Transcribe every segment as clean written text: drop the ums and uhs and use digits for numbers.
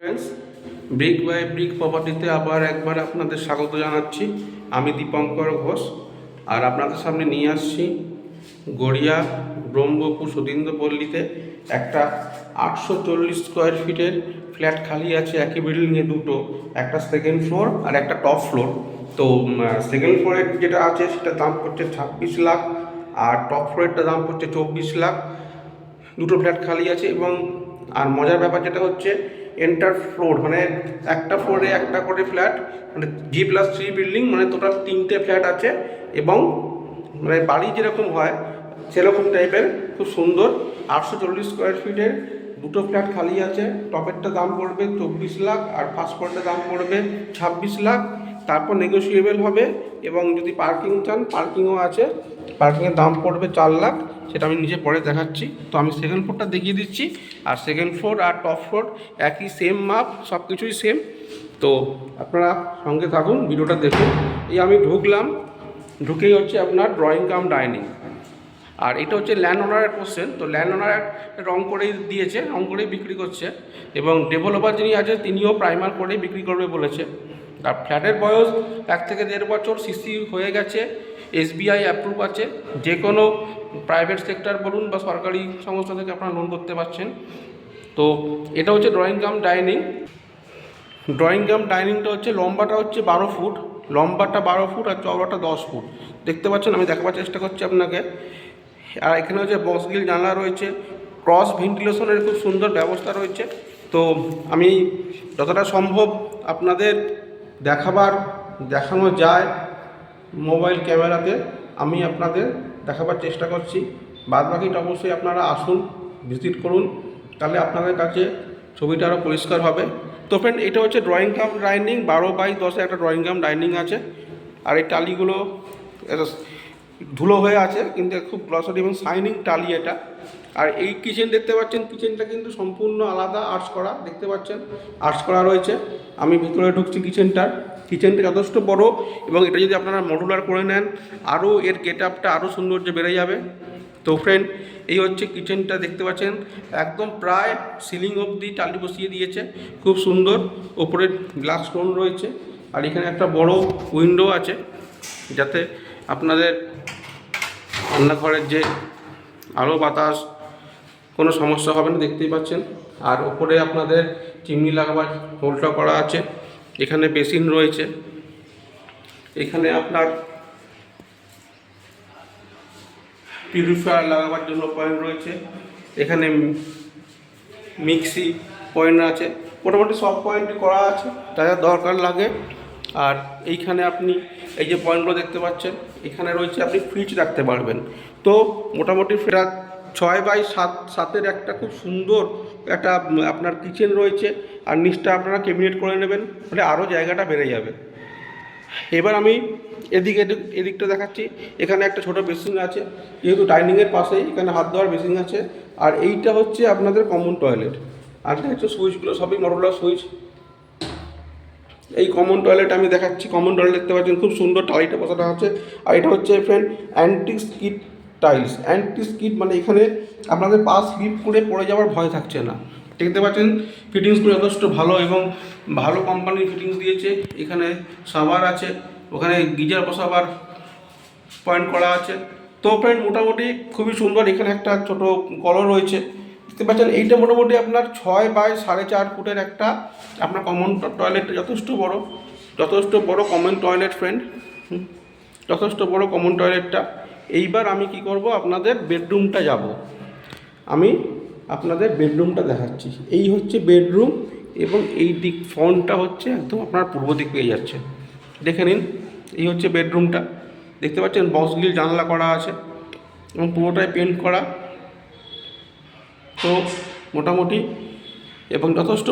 Friends, brick by brick প্রপার্টিতে আবার একবার আপনাদের স্বাগত জানাচ্ছি। আমি দীপঙ্কর ঘোষ, আর আপনাদের সামনে নিয়ে আসছি গড়িয়া ব্রহ্মপুর সুধীন্দ্রপল্লীতে একটা 840 স্কোয়ার ফিটের ফ্ল্যাট খালি আছে। একই বিল্ডিংয়ে দুটো, একটা সেকেন্ড ফ্লোর আর একটা টপ ফ্লোর। তো সেকেন্ড ফ্লোরের যেটা আছে সেটার দাম পড়ছে 26 লাখ, আর টপ ফ্লোরেরটা দাম পড়ছে 24 লাখ। দুটো ফ্ল্যাট খালি আছে। এবং আর মজার ব্যাপার যেটা হচ্ছে, এন্টার ফ্লোর মানে একটা ফ্লোরে একটা করে ফ্ল্যাট, মানে G+3 বিল্ডিং, মানে টোটাল 3টে ফ্ল্যাট আছে। এবং মানে বাড়ি যেরকম হয় সেরকম টাইপের, খুব সুন্দর। 840 স্কোয়ার ফিটের দুটো ফ্ল্যাট খালি আছে। টপেরটা দাম পড়বে 24 লাখ, আর ফার্স্ট ফ্লোরটা দাম পড়বে 26 লাখ। তারপর নেগোসিয়েবল হবে। এবং যদি পার্কিং চান, পার্কিংও আছে। পার্কিংয়ের দাম পড়বে 4 লাখ, সেটা আমি নিজে পরে দেখাচ্ছি। তো আমি সেকেন্ড ফ্লোরটা দেখিয়ে দিচ্ছি। আর সেকেন্ড ফ্লোর আর টপ ফ্লোর একই, সেম মাপ, সব কিছুই সেম। তো আপনারা সঙ্গে থাকুন, ভিডিওটা দেখুন। এই আমি ঢুকলাম, ঢুকেই হচ্ছে আপনার ড্রয়িং কাম ডাইনিং। আর এটা হচ্ছে ল্যান্ড ওনারের কোশ্চেন। তো ল্যান্ড ওনার রং করেই দিয়েছে, রং করেই বিক্রি করছে। এবং ডেভেলপার যিনি আছে তিনিও প্রাইমার করেই বিক্রি করবে বলেছে। আর ফ্ল্যাটের বয়স 1 থেকে 1.5 বছর, সিসি হয়ে গেছে, SBI অ্যাপ্রুভ আছে। যে কোনো প্রাইভেট সেক্টর বলুন বা সরকারি সংস্থা থেকে আপনারা লোন করতে পারছেন। তো এটা হচ্ছে drawing cum dining. Drawing cum ডাইনিংটা হচ্ছে লম্বাটা হচ্ছে 12 ফুট, লম্বাটা 12 ফুট আর চওড়াটা 10 ফুট। দেখতে পাচ্ছেন, আমি দেখাবার চেষ্টা করছি আপনাকে। আর এখানে হচ্ছে বক্স গ্রিল জানলা রয়েছে, ক্রস ভেন্টিলেশনের খুব সুন্দর ব্যবস্থা রয়েছে। তো আমি যতটা সম্ভব আপনাদের দেখানো যায় মোবাইল ক্যামেরাতে, আমি আপনাদের দেখাবার চেষ্টা করছি। বাদবাকিটা অবশ্যই আপনারা আসুন, ভিজিট করুন, তাহলে আপনাদের কাছে ছবিটা আরও পরিষ্কার হবে। তো ফ্রেন্ড, এটা হচ্ছে ড্রয়িং কাম ডাইনিং, 12x10 একটা ড্রয়িং কাম ডাইনিং আছে। আর এই টালিগুলো ধুলো হয়ে আছে, কিন্তু খুব গ্লসারি এবং শাইনিং টালি এটা। আর এই কিচেন দেখতে পাচ্ছেন, কিচেনটা কিন্তু সম্পূর্ণ আলাদা, আর্টস করা, দেখতে পাচ্ছেন আর্টস করা রয়েছে। আমি ভিতরে ঢুকছি কিচেনটা যথেষ্ট বড়। এবং এটা যদি আপনারা মডুলার করে নেন, আরও এর গেট আপটা আরও সৌন্দর্য বেড়ে যাবে। তো ফ্রেন্ড, এই হচ্ছে কিচেনটা, দেখতে পাচ্ছেন একদম প্রায় সিলিং অবধি টালি বসিয়ে দিয়েছে, খুব সুন্দর। ওপরে গ্লাস স্টোন রয়েছে। আর এখানে একটা বড় উইন্ডো আছে, যাতে আপনাদের রান্নাঘরের যে আলো বাতাস কোনো সমস্যা হবে না, দেখতেই পাচ্ছেন। আর ওপরে আপনাদের চিমনি লাগাবার হোলটা করা আছে। এখানে বেসিন রয়েছে, এখানে আপনার পিউরিফায়ার লাগাবার জন্য পয়েন্ট রয়েছে, এখানে মিক্সি পয়েন্ট আছে। মোটামুটি সব পয়েন্টই করা আছে যা যা দরকার লাগে। আর এইখানে আপনি এই যে পয়েন্টগুলো দেখতে পাচ্ছেন, এখানে রয়েছে আপনি ফ্রিজ রাখতে পারবেন। তো মোটামুটি ফ্ল্যাট 6x7 একটা খুব সুন্দর একটা আপনার কিচেন রয়েছে। আর নিচটা আপনারা ক্যাবিনেট করে নেবেন, ফলে আরও জায়গাটা বেড়ে যাবে। এবার আমি এদিকটা দেখাচ্ছি। এখানে একটা ছোট বেসিন আছে, যেহেতু ডাইনিংয়ের পাশেই, এখানে হাত ধোয়ার বেসিন আছে। আর এইটা হচ্ছে আপনাদের কমন টয়লেট। আর হচ্ছে সুইচগুলো সবই মডুলার সুইচ। এই কমন টয়লেট আমি দেখাচ্ছি। কমন টয়লেট দেখতে পাচ্ছেন, খুব সুন্দর টাইলটা বসানো আছে। আর এটা হচ্ছে friend anti skid tiles. Anti skid মানে এখানে আপনাদের পা স্লিপ করে পড়ে যাওয়ার ভয় থাকছে না। দেখতে পাচ্ছেন ফিটিংসগুলো যথেষ্ট ভালো, এবং ভালো কোম্পানির ফিটিংস দিয়েছে। এখানে সাবার আছে, ওখানে গিজার বসাবার পয়েন্ট করা আছে। তো ফ্রেন্ড, মোটামুটি খুবই সুন্দর। এখানে একটা ছোট কলও রয়েছে, দেখতে পাচ্ছেন। এইটা মোটামুটি আপনার 6x4.5 ফুটের একটা আপনার কমন টয়লেটটা যথেষ্ট বড় কমন টয়লেট ফ্রেন্ড, যথেষ্ট বড় কমন টয়লেটটা। এইবার আমি কি করব, আপনাদের বেডরুমটা যাব। আমি আপনাদের বেডরুমটা দেখাচ্ছি। এই হচ্ছে বেডরুম, এবং এই দিক ফ্রন্টটা হচ্ছে একদম আপনার পূর্ব দিক পেয়ে যাচ্ছে। দেখে নিন, এই হচ্ছে বেডরুমটা। দেখতে পাচ্ছেন বক্স গ্রিল জানলা করা আছে, এবং পুরোটাই পেন্ট করা। তো মোটামুটি এবং যথেষ্ট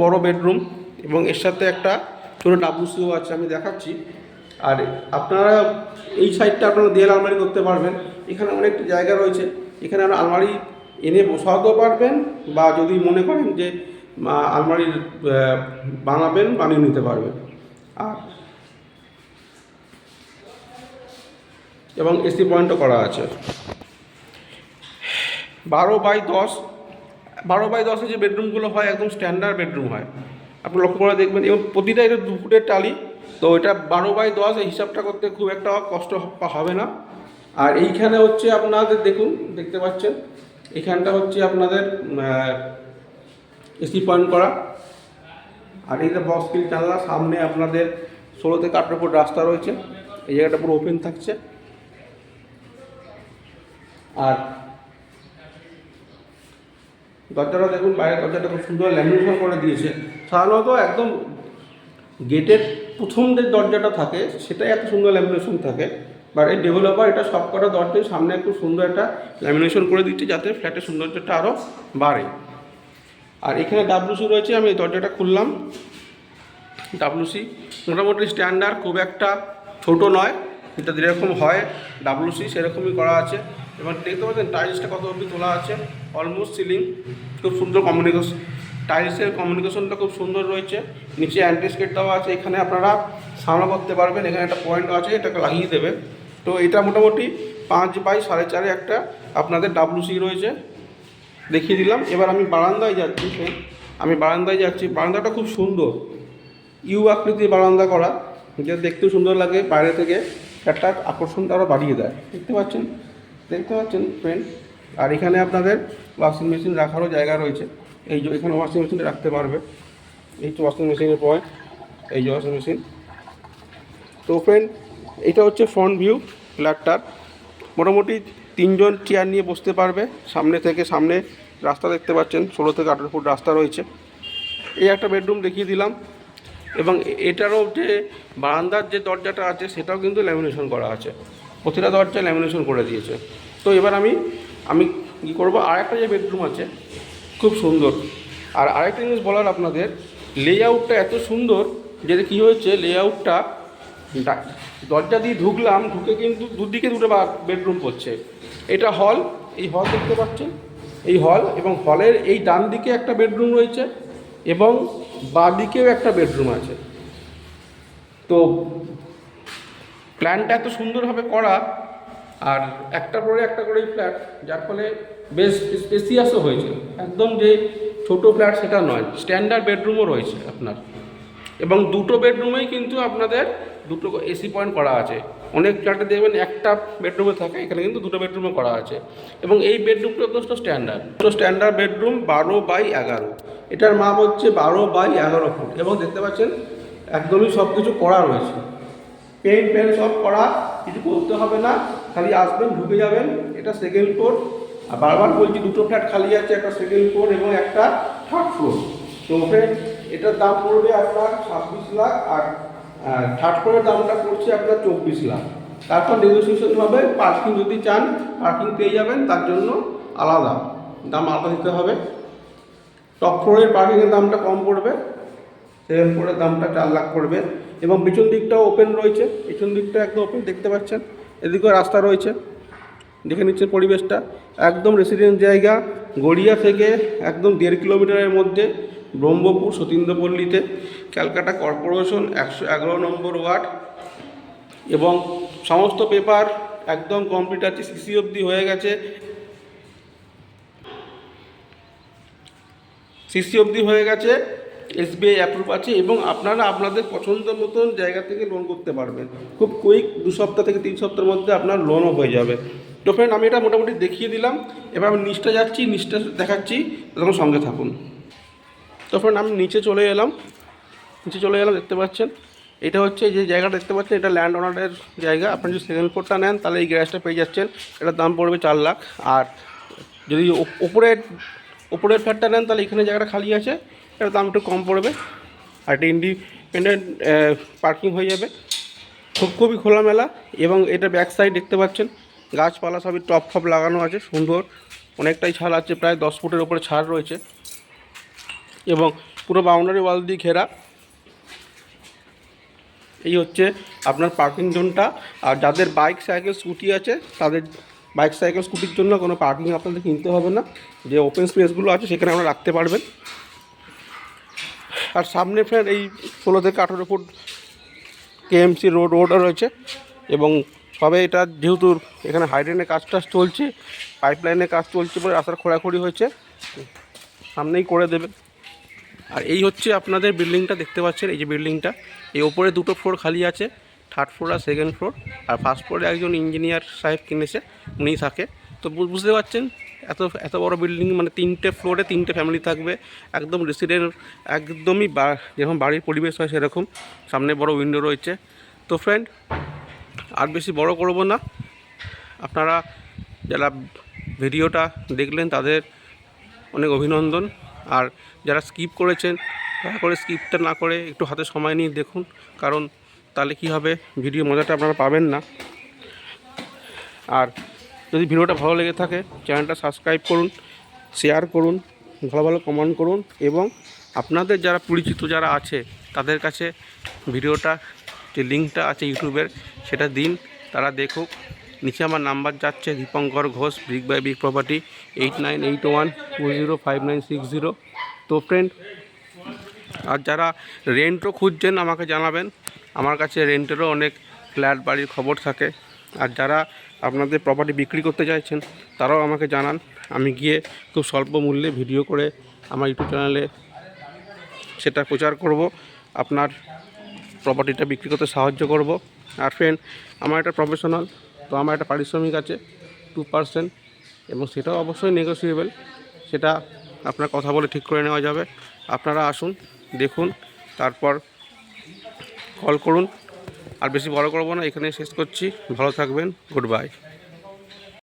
বড় বেডরুম। এবং এর সাথে একটা ছোটো WCও আছে, আমি দেখাচ্ছি। আর আপনারা এই সাইডটা আপনারা দেয়াল আলমারি করতে পারবেন। এখানে অনেকটা জায়গা রয়েছে, এখানে আপনারা আলমারি এনে বসাতেও পারবেন, বা যদি মনে করেন যে আলমারি বানিয়ে নিতে পারবেন। আর এবং এসি পয়েন্টও করা আছে। 12x10 12x10 যে বেডরুমগুলো হয় একদম স্ট্যান্ডার্ড বেডরুম হয়, আপনি লক্ষ্য করে দেখবেন। এবং প্রতিটা এটা 2 ফুটের টালি, তো এটা 12x10 এই হিসাবটা করতে খুব একটা কষ্ট হবে না। আর এইখানে হচ্ছে আপনাদের দেখুন, দেখতে পাচ্ছেন এইখানটা হচ্ছে আপনাদের এসি পয়েন্ট করা। আর এইটা বক্স স্ক্রিন জানলা, সামনে আপনাদের 16 থেকে 18 ফুট রাস্তা রয়েছে, এই জায়গাটা পুরো ওপেন থাকছে। আর দরজাটা দেখুন, বাইরের দরজাটা খুব সুন্দর ল্যামিনেশন করে দিয়েছে। সাধারণত একদম গেটের প্রথম যে দরজাটা থাকে সেটাই এত সুন্দর ল্যামিনেশন থাকে, বাট এই ডেভেলপার এটা সবকটা দরজায় সামনে একটু সুন্দর একটা ল্যামিনেশন করে দিচ্ছে যাতে ফ্ল্যাটের সৌন্দর্যটা আরও বাড়ে। আর এখানে ডাব্লুসি রয়েছে, আমি এই দরজাটা খুললাম। ডাব্লুসি মোটামুটি স্ট্যান্ডার্ড, খুব একটা ছোট নয়, এটা যেরকম হয় ডাব্লুসি সেরকমই করা আছে। এবার দেখতে পাচ্ছেন টাইলসটা কত অবধি তোলা আছে, অলমোস্ট সিলিং। খুব সুন্দর কমিউনিকেশন, টাইলসের কমিউনিকেশনটা খুব সুন্দর রয়েছে। নিচে অ্যান্টিস্কেট দেওয়া আছে, এখানে আপনারা সামনা করতে পারবেন, এখানে একটা পয়েন্ট আছে এটাকে লাগিয়ে দেবে। তো এটা মোটামুটি 5x4.5 একটা আপনাদের ডাব্লুসি রয়েছে, দেখিয়ে দিলাম। এবার আমি বারান্দায় যাচ্ছি, বারান্দাটা খুব সুন্দর, ইউ আকৃতির বারান্দা করা, যেটা দেখতেও সুন্দর লাগে, বাইরে থেকে একটা আকর্ষণটা আরও বাড়িয়ে দেয়। দেখতে পাচ্ছেন ফ্রেন্ড। আর এখানে আপনাদের ওয়াশিং মেশিন রাখারও জায়গা রয়েছে, এই যে এখানে ওয়াশিং মেশিনটা রাখতে পারবে। এই যে ওয়াশিং মেশিনের পয়েন্ট, এই যে ওয়াশিং মেশিন। তো ফ্রেন্ড, এটা হচ্ছে ফ্রন্ট ভিউ ফ্ল্যাটটার। মোটামুটি 3 জন চেয়ার নিয়ে বসতে পারবে। সামনে রাস্তা দেখতে পাচ্ছেন, 16 থেকে 18 ফুট রাস্তা রয়েছে। এই একটা বেডরুম দেখিয়ে দিলাম। এবং এটারও যে বারান্দার যে দরজাটা আছে সেটাও কিন্তু ল্যামিনেশন করা আছে, প্রতিটা দরজা ল্যামিনেশন করে দিয়েছে। তো এবার আমি কী করবো, আরেকটা যে বেডরুম আছে খুব সুন্দর। আর আরেকটা জিনিস বলার আপনাদের, লেআউটটা এত সুন্দর, যেটা কী হয়েছে লেআউটটা, দরজা দিয়ে ঢুকে কিন্তু দুদিকে দুটো বেডরুম পড়ছে। এটা হল, এই হল দেখতে পাচ্ছেন, এই হল, এবং হলের এই ডান দিকে একটা বেডরুম রয়েছে এবং বাঁ দিকেও একটা বেডরুম আছে। তো প্ল্যানটা এত সুন্দরভাবে করা, আর একটার পরে একটা করেই ফ্ল্যাট, যার ফলে বেশ স্পেসিয়াসও হয়েছে। একদম যে ছোটো ফ্ল্যাট সেটা নয়, স্ট্যান্ডার্ড বেডরুমও রয়েছে আপনার। এবং দুটো বেডরুমেই কিন্তু আপনাদের দুটো এসি পয়েন্ট করা আছে। অনেক ফ্ল্যাটে দেখবেন একটা বেডরুমে থাকে, এখানে কিন্তু দুটো বেডরুমে করা আছে। এবং এই বেডরুমটা যথেষ্ট স্ট্যান্ডার্ড বেডরুম, 12x11। এটার মাপ হচ্ছে 12x11 ফুট। এবং দেখতে পাচ্ছেন একদমই সব কিছু করা রয়েছে, পেন সব করা, কিছু করতে হবে না, খালি আসবেন ঢুকে যাবেন। এটা সেকেন্ড ফ্লোর, আর বারবার বলছি দুটো ফ্ল্যাট খালি আছে, একটা সেকেন্ড ফ্লোর এবং একটা থার্ড ফ্লোর। তো ফ্রেন্ড, এটার দাম পড়বে আপনার 26 লাখ, আর থার্ড ফ্লোরের দামটা পড়ছে আপনার 24 লাখ। তারপর নেগোসিয়েশন হবে, পার্কিং যদি চান পার্কিং পেয়ে যাবেন, তার জন্য দাম আলাদা দিতে হবে। টপ ফ্লোরের পার্কিংয়ের দামটা কম পড়বে, সেকেন্ড ফ্লোরের দামটা 4 লাখ পড়বে। এবং পিছন দিকটাও ওপেন রয়েছে, পিছন দিকটা একদম ওপেন, দেখতে পাচ্ছেন এদিকেও রাস্তা রয়েছে, দেখে নিচ্ছেন পরিবেশটা। একদম রেসিডেন্স জায়গা, গড়িয়া থেকে একদম 1.5 কিলোমিটারের মধ্যে, ব্রহ্মপুর সতীন্দ্রপল্লীতে, ক্যালকাটা কর্পোরেশন, 111 নম্বর ওয়ার্ড। এবং সমস্ত পেপার একদম কমপ্লিট আছে, সিসি অবধি হয়ে গেছে, SBI অ্যাপ্রুভ আছে। এবং আপনারা আপনাদের পছন্দ মতন জায়গা থেকে লোন করতে পারবেন খুব কুইক, 2 সপ্তাহ থেকে 3 সপ্তাহের মধ্যে আপনার লোনও হয়ে যাবে। তো ফ্রেন্ড, আমি এটা মোটামুটি দেখিয়ে দিলাম। এবার আমি নিচটা দেখাচ্ছি, তখন সঙ্গে থাকুন। তো ফ্রেন্ড, আমি নিচে চলে এলাম, দেখতে পাচ্ছেন এটা হচ্ছে যে জায়গাটা দেখতে পাচ্ছেন, এটা ল্যান্ড ওনারের জায়গা। আপনি যদি সেকেন্ড ফ্লোরটা নেন তাহলে এই গ্যারেজটা পেয়ে যাচ্ছেন, এটার দাম পড়বে 4 লাখ। আর যদি ওপরের ফ্ল্যাটটা নেন তাহলে এখানে জায়গাটা খালি আছে, এটার দাম একটু কম পড়বে। আর এটা ইন্ডিপেন্ডেন্ট পার্কিং হয়ে যাবে, খুবই খোলামেলা। এবং এটা ব্যাক সাইড দেখতে পাচ্ছেন, গাছপালা সবই টপ লাগানো আছে, সুন্দর, অনেকটাই ছাড় আছে, প্রায় 10 ফুটের ওপরে ছাড় রয়েছে। এবং পুরো বাউন্ডারি ওয়াল দিয়ে ঘেরা। এই হচ্ছে আপনার পার্কিং জোনটা। আর যাদের বাইক সাইকেল স্কুটি আছে, তাদের বাইক সাইকেল স্কুটির জন্য কোনো পার্কিং আপনাদের কিনতে হবে না, যে ওপেন স্পেসগুলো আছে সেখানে আপনারা রাখতে পারবেন। আর সামনে ফ্রেন্ড এই 16 থেকে 18 ফুট KMC রোডও রয়েছে। এবং সবে এটা যেহেতু এখানে হাইড্রেনের কাজ চলছে, পাইপলাইনের কাজ চলছে বলে রাস্তার খোঁড়াখুড়ি হয়েছে, সামনেই করে দেবে। আর এই হচ্ছে আপনাদের বিল্ডিংটা দেখতে পাচ্ছেন, এই যে বিল্ডিংটা, এই ওপরে 2টো ফ্লোর খালি আছে, 3rd ফ্লোর আর 2nd ফ্লোর। আর 1st ফ্লোরে একজন ইঞ্জিনিয়ার সাহেব কিনেছে, উনিই থাকে। তো বুঝতে পারছেন এত এত বড় বিল্ডিং, মানে 3টে ফ্লোরে 3টে ফ্যামিলি থাকবে, একদম রেসিডেন্ট, একদমই যেরকম বাড়ির পরিবেশ হয় সেরকম। সামনে বড় উইন্ডো রয়েছে। তো ফ্রেন্ড, আর বেশি বড় করব না, আপনারা যারা ভিডিওটা দেখলেন তাদের অনেক অভিনন্দন। আর যারা স্কিপ করেছেন, দয়া করে স্কিপটা না করে একটু হাতে সময় নিয়ে দেখুন, কারণ তাহলে কী হবে, ভিডিও মজাটা আপনারা পাবেন না। আর যদি ভিডিওটা ভালো লেগে থাকে, চ্যানেলটা সাবস্ক্রাইব করুন, শেয়ার করুন, ভালো ভালো কমেন্ট করুন, এবং আপনাদের যারা পরিচিত যারা আছে তাদের কাছে ভিডিওটা, যে লিঙ্কটা আছে ইউটিউবের, সেটা দিন, তারা দেখুক। নিচে আমার নাম্বার যাচ্ছে, Dipankar Ghosh, brick by brick property, 8981205960। তো ফ্রেন্ড, আর যারা রেন্টও খুঁজছেন আমাকে জানাবেন, আমার কাছে রেন্টেরও অনেক ফ্ল্যাট বাড়ির খবর থাকে। আর যারা আপনাদের প্রপার্টি বিক্রি করতে চাইছেন তারাও আমাকে জানান, আমি গিয়ে খুব স্বল্প মূল্যে ভিডিও করে আমার ইউটিউব চ্যানেলে সেটা প্রচার করব, আপনার প্রপার্টিটা বিক্রি করতে সাহায্য করব। আর ফ্রেন্ড, আমার একটা প্রফেশনাল, তো আমার একটা পারিশ্রমিক আছে 2%, এবং সেটাও অবশ্যই নেগোসিয়েবল, সেটা আপনার কথা বলে ঠিক করে নেওয়া যাবে। আপনারা আসুন, দেখুন, তারপর কল করুন। আর বেশি বড় করব না, এখানে শেষ করছি। ভালো থাকবেন, গুড বাই।